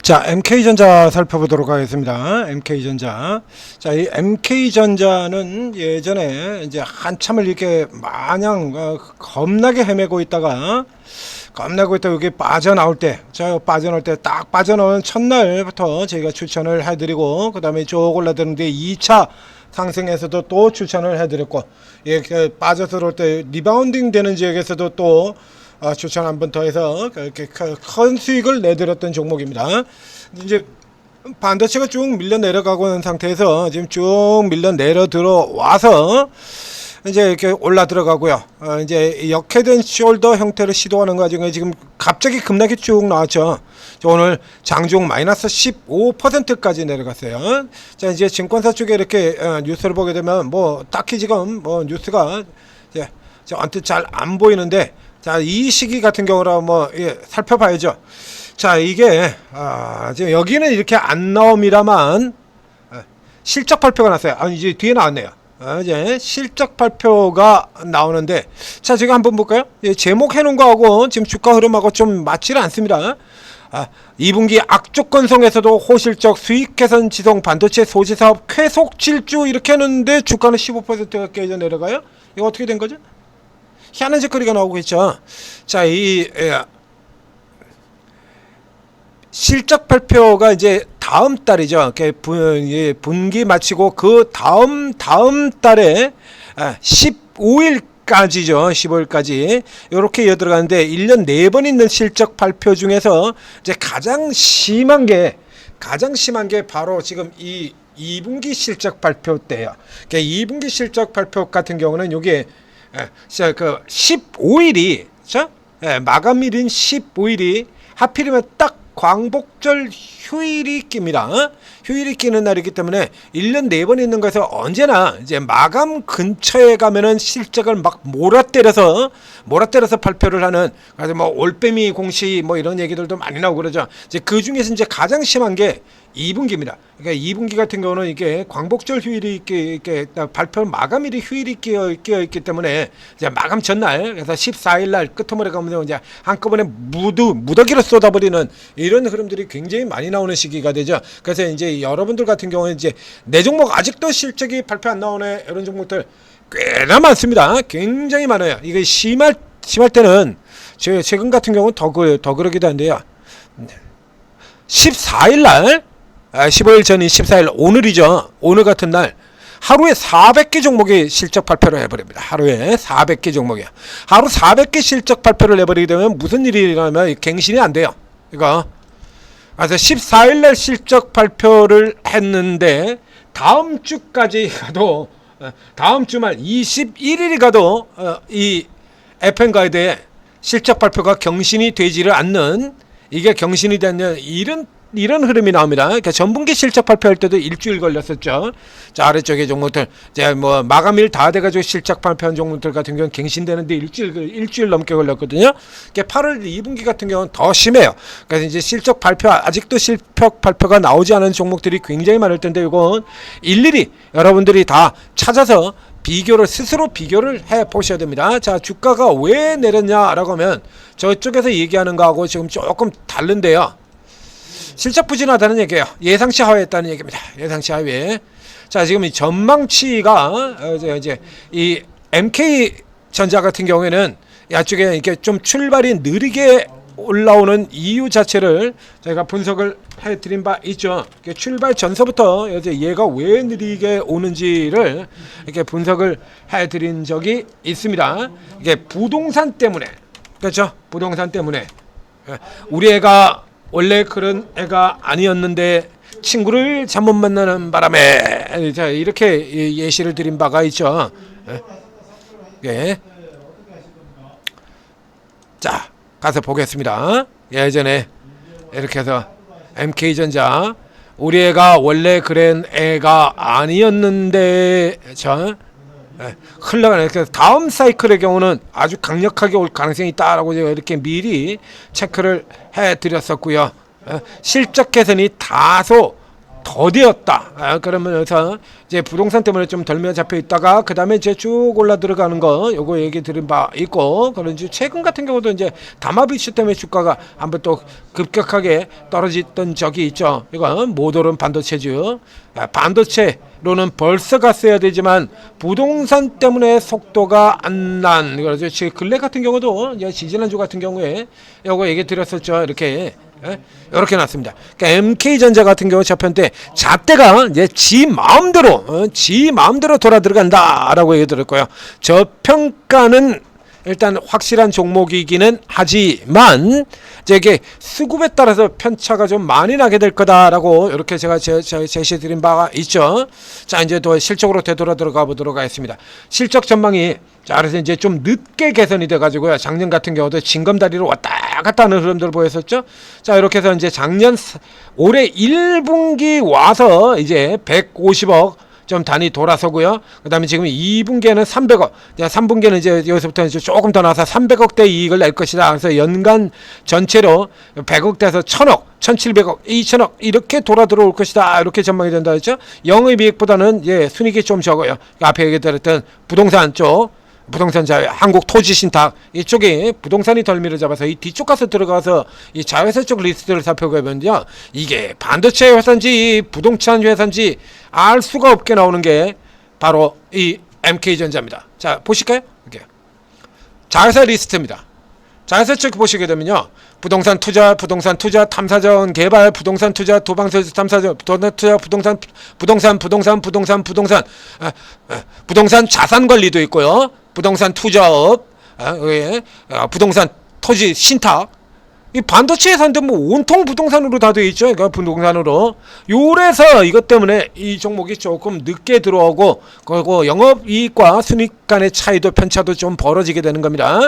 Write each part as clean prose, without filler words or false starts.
자, MK전자 살펴보도록 하겠습니다. MK전자. 자, 이 MK전자는 예전에 이제 한참을 이렇게 마냥 겁나게 헤매고 있다가 여기 빠져나올 때, 딱 빠져나오는 첫날부터 저희가 추천을 해드리고, 그 다음에 쭉 올라드는데 2차 상승에서도 또 추천을 해드렸고, 예, 빠져들어올 때 리바운딩 되는 지역에서도 또 추천 한 번 더 해서 이렇게 큰 수익을 내드렸던 종목입니다. 이제 반도체가 쭉 밀려 내려가고 있는 상태에서 지금 쭉 밀려 내려 들어와서 이제 이렇게 올라 들어가고요. 이제 역헤드 숄더 형태로 시도하는 과정에 지금 갑자기 급락이 쭉 나왔죠. 오늘 장중 마이너스 15%까지 내려갔어요. 자, 이제 증권사 쪽에 이렇게 뉴스를 보게 되면 뭐 딱히 지금 뭐 뉴스가 이제 언뜻 잘 안 보이는데, 자, 이 시기 같은 경우라 뭐 살펴봐야죠. 자, 이게 지금 여기는 이렇게 안 나옴이라만 실적 발표가 났어요. 이제 뒤에 나왔네요. 이제 실적 발표가 나오는데, 자, 지금 한번 볼까요? 제목 해놓은 거하고 지금 주가 흐름하고 좀 맞지는 않습니다. 2분기 악조건성에서도 호실적 수익 개선 지속 반도체 소재 사업 쾌속 질주 이렇게 했는데 주가는 15%가 깨져 내려가요? 이거 어떻게 된 거죠? 희한한 짓거리가 나오고 있죠. 자, 이 실적 발표가 이제 다음 달이죠. 분기 마치고 그 다음 달에 15일까지죠. 15일까지 이렇게 들어가는데 1년 4번 있는 실적 발표 중에서 이제 가장 심한 게 바로 지금 이 2분기 실적 발표 때예요. 그러니까 2분기 실적 발표 같은 경우는 요게 그 15일이 마감일인 15일이 하필이면 딱 광복절 휴일이 낍니다. 휴일이 끼는 날이기 때문에 1년 4번 있는 것에서 언제나 이제 마감 근처에 가면은 실적을 막 몰아때려서 발표를 하는, 그래서 뭐 올빼미 공시 뭐 이런 얘기들도 많이 나오고 그러죠. 이제 그 중에서 이제 가장 심한 게 2분기입니다. 그러니까 2분기 같은 경우는 이게 광복절 휴일이 이렇게 발표 마감일이 휴일이 끼어 있기 때문에 이제 마감 전날, 그래서 14일 날 끄트머리 가면 이제 한꺼번에 무더기로 쏟아버리는 이런 흐름들이 굉장히 많이 나오는 시기가 되죠. 그래서 이제 여러분들 같은 경우는 이제 내 종목 아직도 실적이 발표 안 나오네 이런 종목들 꽤나 많습니다. 굉장히 많아요. 이게 심할 때는 최근 같은 경우는 더 그러기도 한데요. 14일 날 15일 전인 14일 오늘이죠. 오늘 같은 날 하루에 400개 종목이 실적 발표를 해버립니다. 하루에 400개 종목이야. 하루 400개 실적 발표를 해버리게 되면 무슨 일이 일어나면 갱신이 안 돼요. 이거. 그래서 14일 날 실적 발표를 했는데 다음 주까지 가도, 다음 주말 21일이 가도 이 FM가이드에 실적 발표가 경신이 되지를 않는, 이게 경신이 되는 이런 흐름이 나옵니다. 그러니까 전분기 실적 발표할 때도 일주일 걸렸었죠. 자, 아래쪽에 종목들, 이제 뭐 마감일 다 돼가지고 실적 발표한 종목들 같은 경우는 갱신되는데 일주일 넘게 걸렸거든요. 그러니까 8월 2분기 같은 경우는 더 심해요. 그래서 이제 실적 발표, 아직도 실적 발표가 나오지 않은 종목들이 굉장히 많을 텐데, 이건 일일이 여러분들이 다 찾아서 스스로 비교를 해 보셔야 됩니다. 자, 주가가 왜 내렸냐라고 하면 저쪽에서 얘기하는 거하고 지금 조금 다른데요. 실적 부진하다는 얘기예요. 예상치 하회했다는 얘기입니다. 예상치 하회. 자, 지금 이 전망치가 이제 이 MK전자 같은 경우에는 이쪽에 이렇게 좀 출발이 느리게 올라오는 이유 자체를 저희가 분석을 해드린 바 있죠. 출발 전서부터 이제 얘가 왜 느리게 오는지를 이렇게 분석을 해드린 적이 있습니다. 이게 부동산 때문에, 그렇죠? 부동산 때문에 우리 애가 원래 그런 애가 아니었는데 친구를 잘못 만나는 바람에, 자, 이렇게 예시를 드린 바가 있죠. 예. 자, 가서 보겠습니다. 예전에 이렇게 해서 MK전자, 우리 애가 원래 그런 애가 아니었는데 흘러가는, 그래서 다음 사이클의 경우는 아주 강력하게 올 가능성이 있다라고 제가 이렇게 미리 체크를 해드렸었고요. 실적 개선이 다소 더디었다. 그러면서 이제 부동산 때문에 좀 덜미가 잡혀 있다가 그 다음에 이제 쭉 올라 들어가는 거 요거 얘기 드린 바 있고, 그런지 최근 같은 경우도 이제 담합 이슈 때문에 주가가 한번 또 급격하게 떨어졌던 적이 있죠. 이건 모더런 반도체주. 반도체로는 벌써 갔어야 되지만 부동산 때문에 속도가 안 난, 그래서 지금 근래 같은 경우도 이제 지지난주 같은 경우에 요거 얘기 드렸었죠. 이렇게 났습니다. 그러니까 MK전자 같은 경우 저편 때 잣대가 이제 지 마음대로 돌아 들어간다라고 얘기 들었고요. 저평가는 일단 확실한 종목이기는 하지만 이게 수급에 따라서 편차가 좀 많이 나게 될 거다라고 이렇게 제가 제시드린 바가 있죠. 자, 이제 또 실적으로 되돌아 들어가 보도록 하겠습니다. 실적 전망이, 자, 그래서 이제 좀 늦게 개선이 돼 가지고요. 작년 같은 경우도 징검다리로 왔다 갔다 하는 흐름들을 보였었죠. 자, 이렇게 해서 이제 올해 1분기 와서 이제 150억 좀 단위 돌아서고요. 그 다음에 지금 2분기에는 300억, 3분기에는 이제 여기서부터 이제 조금 더 나서 300억대 이익을 낼 것이다. 그래서 연간 전체로 100억대에서 1000억, 1700억, 2000억 이렇게 돌아 들어올 것이다. 이렇게 전망이 된다 했죠. 영업이익보다는 순이익이 좀 적어요. 앞에 얘기했던 부동산 쪽, 부동산자 한국토지신탁 이쪽에 부동산이 덜 미를 잡아서 이 뒤쪽 가서 들어가서 이 자회사 쪽 리스트를 살펴보면요, 이게 반도체 회사인지 부동산 회사인지 알 수가 없게 나오는 게 바로 이 MK전자입니다. 자, 보실까요? 이렇게 자회사 리스트입니다. 자회사 쪽 보시게 되면요, 부동산 투자, 탐사자원 개발, 부동산 투자, 도방설치 탐사자원, 부동산 자산 관리도 있고요, 부동산 투자업, 부동산 토지 신탁. 이 반도체 회사인데 뭐 온통 부동산으로 다 되어 있죠. 그러니까 부동산으로. 요래서 이것 때문에 이 종목이 조금 늦게 들어오고, 그리고 영업이익과 순이익 간의 차이도 편차도 좀 벌어지게 되는 겁니다.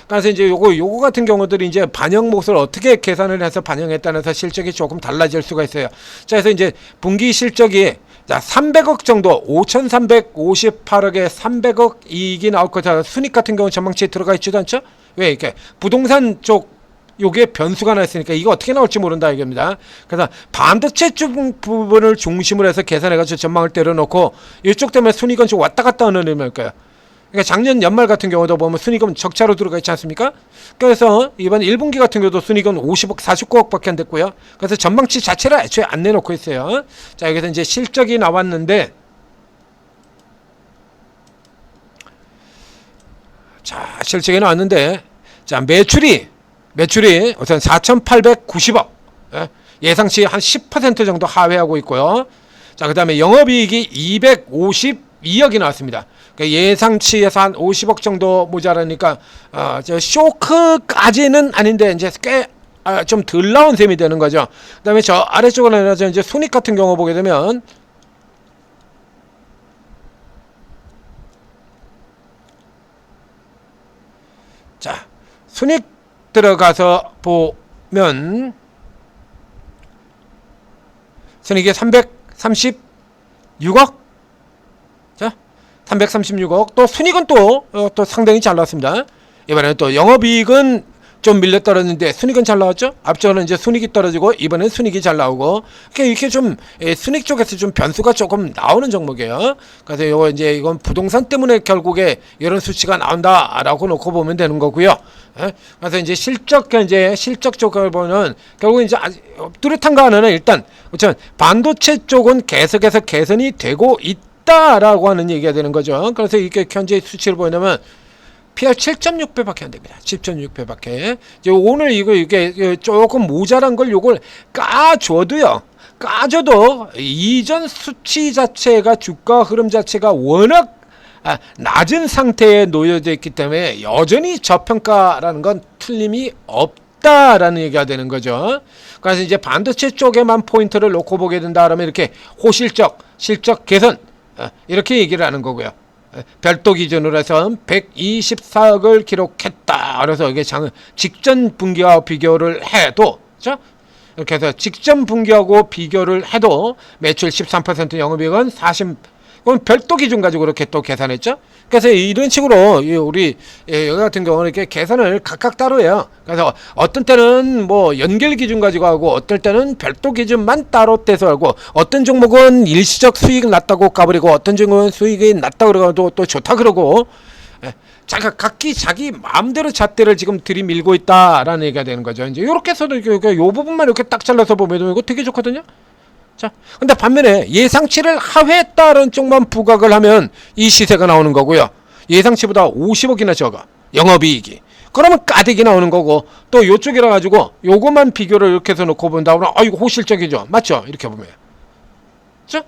그래서 이제 요거 같은 경우들이 이제 반영 몫을 어떻게 계산을 해서 반영에 따라서 실적이 조금 달라질 수가 있어요. 자, 그래서 이제 분기 실적이 300억 정도, 5,358억에 300억 이익이 나올 거다. 순이익 같은 경우 전망치에 들어가 있지도 않죠. 왜 이렇게 부동산 쪽 요게 변수가 하나 있으니까 이거 어떻게 나올지 모른다 이겁니다. 그래서 반도체 쪽 부분을 중심으로 해서 계산해가지고 전망을 때려놓고 이쪽 때문에 순이익은 좀 왔다 갔다 하는 의미일 거예요. 그러니까 작년 연말 같은 경우도 보면 순이익은 적자로 들어가 있지 않습니까? 그래서 이번 1분기 같은 경우도 순이익은 50억, 49억 밖에 안 됐고요. 그래서 전망치 자체를 애초에 안 내놓고 있어요. 자, 여기서 이제 실적이 나왔는데, 자, 실적이 나왔는데, 자, 매출이 우선 4,890억, 예상치 한 10% 정도 하회하고 있고요. 자, 그 다음에 영업이익이 252억이 나왔습니다. 그러니까 예상치에서 한 50억 정도 모자라니까 쇼크까지는 아닌데 이제 꽤 좀 덜 나온 셈이 되는 거죠. 그다음에 저 아래쪽으로 이제 순이익 같은 경우 보게 되면, 자, 순이익 들어가서 보면 순이익이 336억, 자, 336억. 또 순이익은 또 상당히 잘 나왔습니다. 이번에는 또 영업이익은 좀 밀려 떨어졌는데 순이익은 잘 나왔죠. 앞전은 이제 순이익이 떨어지고 이번엔 순이익이 잘 나오고, 그러니까 이렇게 좀 순이익 쪽에서 좀 변수가 조금 나오는 종목이에요. 그래서 이건 부동산 때문에 결국에 이런 수치가 나온다라고 놓고 보면 되는 거고요. 그래서 이제 실적 쪽을 보면 결국 이제 뚜렷한 거 하나는 일단 반도체 쪽은 계속해서 개선이 되고 있다라고 하는 얘기가 되는 거죠. 그래서 이게 현재 수치를 보냐면 PR 7.6배밖에 안 됩니다. 10.6배밖에. 오늘 이게 조금 모자란 걸 요걸 까줘도 이전 수치 자체가, 주가 흐름 자체가 워낙 낮은 상태에 놓여져 있기 때문에 여전히 저평가라는 건 틀림이 없다라는 얘기가 되는 거죠. 그래서 이제 반도체 쪽에만 포인트를 놓고 보게 된다 그러면 이렇게 호실적, 실적 개선, 이렇게 얘기를 하는 거고요. 별도 기준으로 해서 124억을 기록했다. 그래서 이게 직전 분기와 비교를 해도, 그렇죠? 이렇게 해서 직전 분기하고 비교를 해도 매출 13%, 영업이익은 그럼 별도 기준 가지고 이렇게 또 계산했죠. 그래서 이런 식으로 우리 여기 같은 경우는 이렇게 계산을 각각 따로 해요. 그래서 어떤 때는 뭐 연결 기준 가지고 하고 어떨 때는 별도 기준만 따로 떼서 하고 어떤 종목은 일시적 수익이 낮다고 까버리고 어떤 종목은 수익이 낮다 그러고 또 좋다 그러고 각기 자기 마음대로 잣대를 지금 들이밀고 있다라는 얘기가 되는 거죠. 이제 이렇게 해서도 요 부분만 이렇게 딱 잘라서 보면 이거 되게 좋거든요. 자, 근데 반면에 예상치를 하회했다는 쪽만 부각을 하면 이 시세가 나오는 거고요. 예상치보다 50억이나 적어. 영업이익이. 그러면 까대기 나오는 거고 또 요쪽이라 가지고 요것만 비교를 이렇게 해서 놓고 본다 그러면 이거 호실적이죠. 맞죠? 이렇게 보면. 자,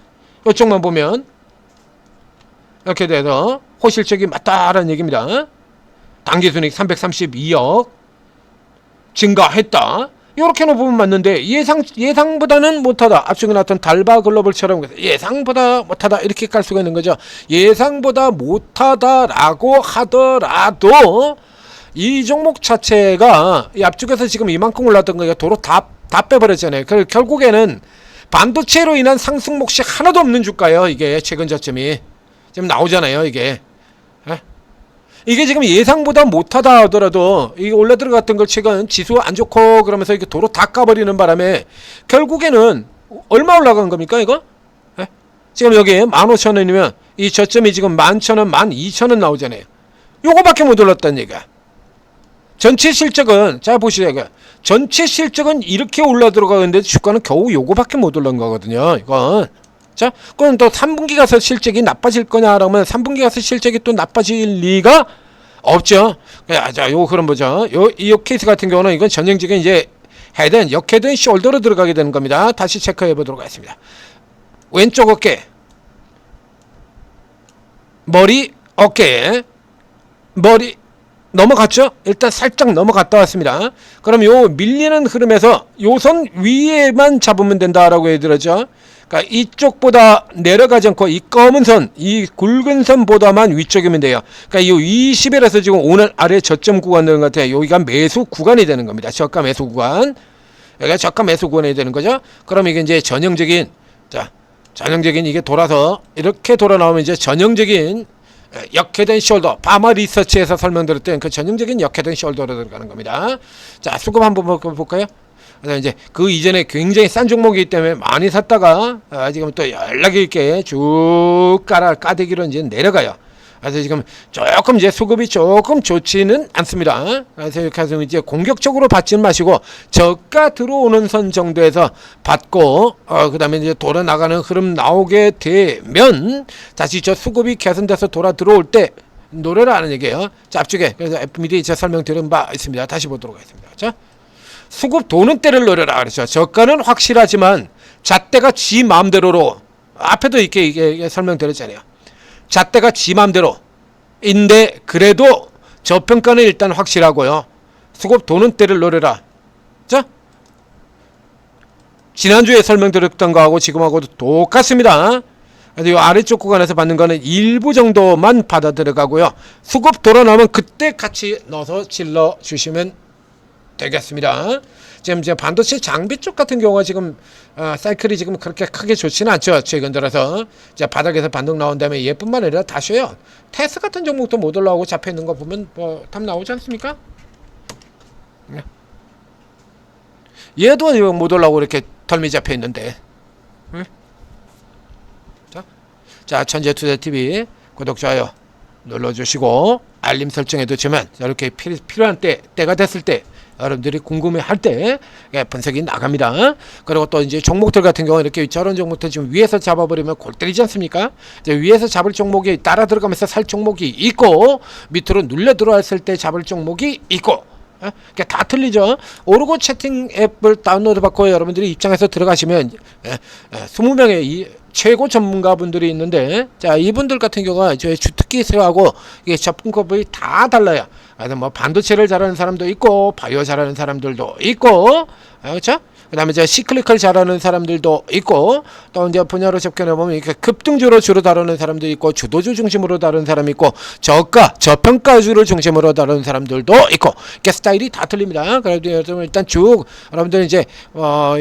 요쪽만 보면 이렇게 돼서 호실적이 맞다라는 얘기입니다. 당기순익 332억 증가했다. 이렇게는 보면 맞는데 예상보다는 못하다. 앞쪽에 나왔던 달바 글로벌처럼 예상보다 못하다 이렇게 깔 수가 있는 거죠. 예상보다 못하다라고 하더라도 이 종목 자체가 이 앞쪽에서 지금 이만큼 올랐던 거가 도로 다 빼버렸잖아요. 그래서 결국에는 반도체로 인한 상승 몫이 하나도 없는 주가예요. 이게 최근 저점이 지금 나오잖아요. 이게 지금 예상보다 못하다 하더라도 이게 올라 들어갔던 걸 최근 지수 안 좋고 그러면서 이게 도로 다 까버리는 바람에 결국에는 얼마 올라간 겁니까 이거? 지금 여기 15,000원이면 이 저점이 지금 11,000원, 12,000원 나오잖아요. 요거밖에 못 올랐다는 얘기야. 전체 실적은 자 보시죠. 전체 실적은 이렇게 올라 들어가는데 주가는 겨우 요거밖에 못 올라간 거거든요. 이건. 자, 그럼 또 3분기 가서 실적이 나빠질 거냐 그러면 3분기 가서 실적이 또 나빠질 리가 없죠. 자, 요 그럼 보죠. 이 케이스 같은 경우는 이건 전형적인 이제 헤드, 역헤드 숄더로 들어가게 되는 겁니다. 다시 체크해 보도록 하겠습니다. 왼쪽 어깨, 머리, 어깨, 머리 넘어갔죠? 일단 살짝 넘어갔다 왔습니다. 그럼 요 밀리는 흐름에서 요 선 위에만 잡으면 된다라고 해드렸죠. 그러니까 이쪽보다 내려가지 않고 이 검은 선, 이 굵은 선보다만 위쪽이면 돼요. 그러니까 이 20일에서 지금 오늘 아래 저점 구간 되는 것 같아요. 여기가 매수 구간이 되는 겁니다. 저가 매수 구간. 여기가 저가 매수 구간이 되는 거죠. 그럼 이게 이제 전형적인, 전형적인 이게 돌아서 이렇게 돌아 나오면 이제 전형적인 역헤드 숄더, 바마 리서치에서 설명드렸던 그 전형적인 역헤드 숄더로 들어가는 겁니다. 자, 수급 한번 볼까요? 그래서 이제 그 이전에 굉장히 싼 종목이기 때문에 많이 샀다가 지금 또 연락이 있게 쭉 까대기로 이제 내려가요. 그래서 지금 조금 이제 수급이 조금 좋지는 않습니다. 그래서 이렇게 해서 이제 공격적으로 받지는 마시고 저가 들어오는 선 정도에서 받고 그 다음에 이제 돌아 나가는 흐름 나오게 되면 다시 저 수급이 개선돼서 돌아 들어올 때 노래라 하는 얘기예요. 자, 앞쪽에 그래서 FMD 제가 설명드린 바 있습니다. 다시 보도록 하겠습니다. 자, 수급 도는 때를 노려라 그랬죠. 저가는 확실하지만 잣대가 지 마음대로로 앞에도 이게 설명드렸잖아요. 잣대가 지 마음대로인데 그래도 저평가는 일단 확실하고요. 수급 도는 때를 노려라. 자, 지난주에 설명드렸던 거하고 지금하고도 똑같습니다. 그래서 이 아래쪽 구간에서 받는 거는 일부 정도만 받아 들어가고요. 수급 돌아 나오면 그때 같이 넣어서 질러 주시면 되겠습니다. 지금 이제 반도체 장비 쪽 같은 경우가 지금 사이클이 지금 그렇게 크게 좋지는 않죠. 최근 들어서 이제 바닥에서 반등 나온 다음에 얘뿐만 아니라 다 쉬어요. 테스 같은 종목도 못 올라오고 잡혀 있는 거 보면 뭐 답 나오지 않습니까? 얘도 못 올라오고 이렇게 덜미 잡혀 있는데. 자, 천재투자TV 구독 좋아요 눌러주시고 알림 설정해두시면 이렇게 필요한 때가 됐을 때 여러분들이 궁금해할 때 분석이 나갑니다. 그리고 또 이제 종목들 같은 경우 이렇게 저런 종목들 지금 위에서 잡아버리면 골 때리지 않습니까? 이제 위에서 잡을 종목이 따라 들어가면서 살 종목이 있고 밑으로 눌려 들어왔을 때 잡을 종목이 있고 다 틀리죠. 오르고 채팅 앱을 다운로드 받고 여러분들이 입장해서 들어가시면 20명의 이 최고 전문가분들이 있는데 자, 이분들 같은 경우가 저희 주특기세하고 이게 접근법이 다 달라요. 하여튼 뭐 반도체를 잘하는 사람도 있고 바이오 잘하는 사람들도 있고, 그렇죠? 그다음에 이제 시클리컬 잘하는 사람들도 있고, 또 이제 분야로 접근해 보면 이렇게 급등주로 주로 다루는 사람도 있고, 주도주 중심으로 다루는 사람이 있고, 저가 저평가주를 중심으로 다루는 사람들도 있고, 이렇게 스타일이 다 틀립니다. 그래도 일단 쭉 여러분들 이제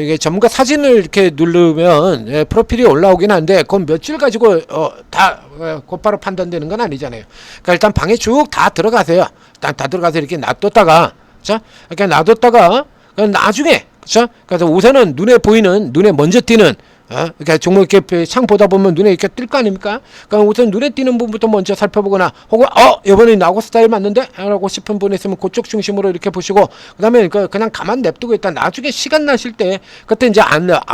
이게 전문가 사진을 이렇게 누르면 프로필이 올라오긴 한데, 그건 몇 줄 가지고 다 곧바로 판단되는 건 아니잖아요. 그러니까 일단 방에 쭉 다 들어가세요. 일단 다 들어가서 이렇게 놔뒀다가, 자 이렇게 놔뒀다가 나중에, 그렇죠? 그래서 우선은 눈에 보이는, 눈에 먼저 띄는, 그러니까 종목 이렇게 창 보다 보면 눈에 이렇게 뜰 거 아닙니까? 그러니까 우선 눈에 띄는 부분부터 먼저 살펴보거나, 혹은 이번에 나하고 스타일 맞는데? 라고 싶은 분 있으면 그쪽 중심으로 이렇게 보시고, 그다음에 그냥 가만 냅두고 있다 나중에 시간 나실 때 그때 이제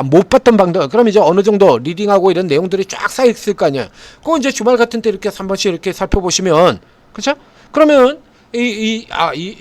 못 봤던 방도, 그럼 이제 어느 정도 리딩하고 이런 내용들이 쫙 쌓여 있을 거 아니에요. 그거 이제 주말 같은 때 이렇게 한 번씩 이렇게 살펴보시면, 그렇죠? 그러면 이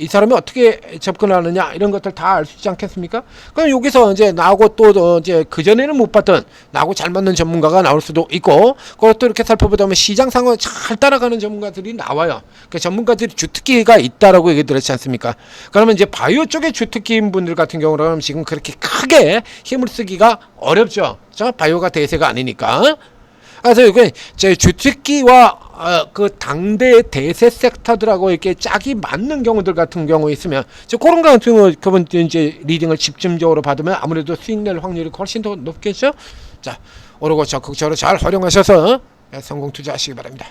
사람이 어떻게 접근하느냐 이런 것들 다 알 수 있지 않겠습니까? 그럼 여기서 이제 나하고 또 이제 그전에는 못 봤던 나하고 잘 맞는 전문가가 나올 수도 있고, 그것도 이렇게 살펴보다 보면 시장 상황을 잘 따라가는 전문가들이 나와요. 그 전문가들이 주특기가 있다라고 얘기 들었지 않습니까? 그러면 이제 바이오 쪽에 주특기인 분들 같은 경우는 지금 그렇게 크게 힘을 쓰기가 어렵죠. 저 바이오가 대세가 아니니까. 그래서 이게 제 주특기와 그 당대 대세 섹터들하고 이렇게 짝이 맞는 경우들 같은 경우 있으면, 그런 거 같은 경우 그분 이제 리딩을 집중적으로 받으면 아무래도 수익 낼 확률이 훨씬 더 높겠죠. 자, 오르고 적극적으로 잘 활용하셔서 성공 투자하시기 바랍니다.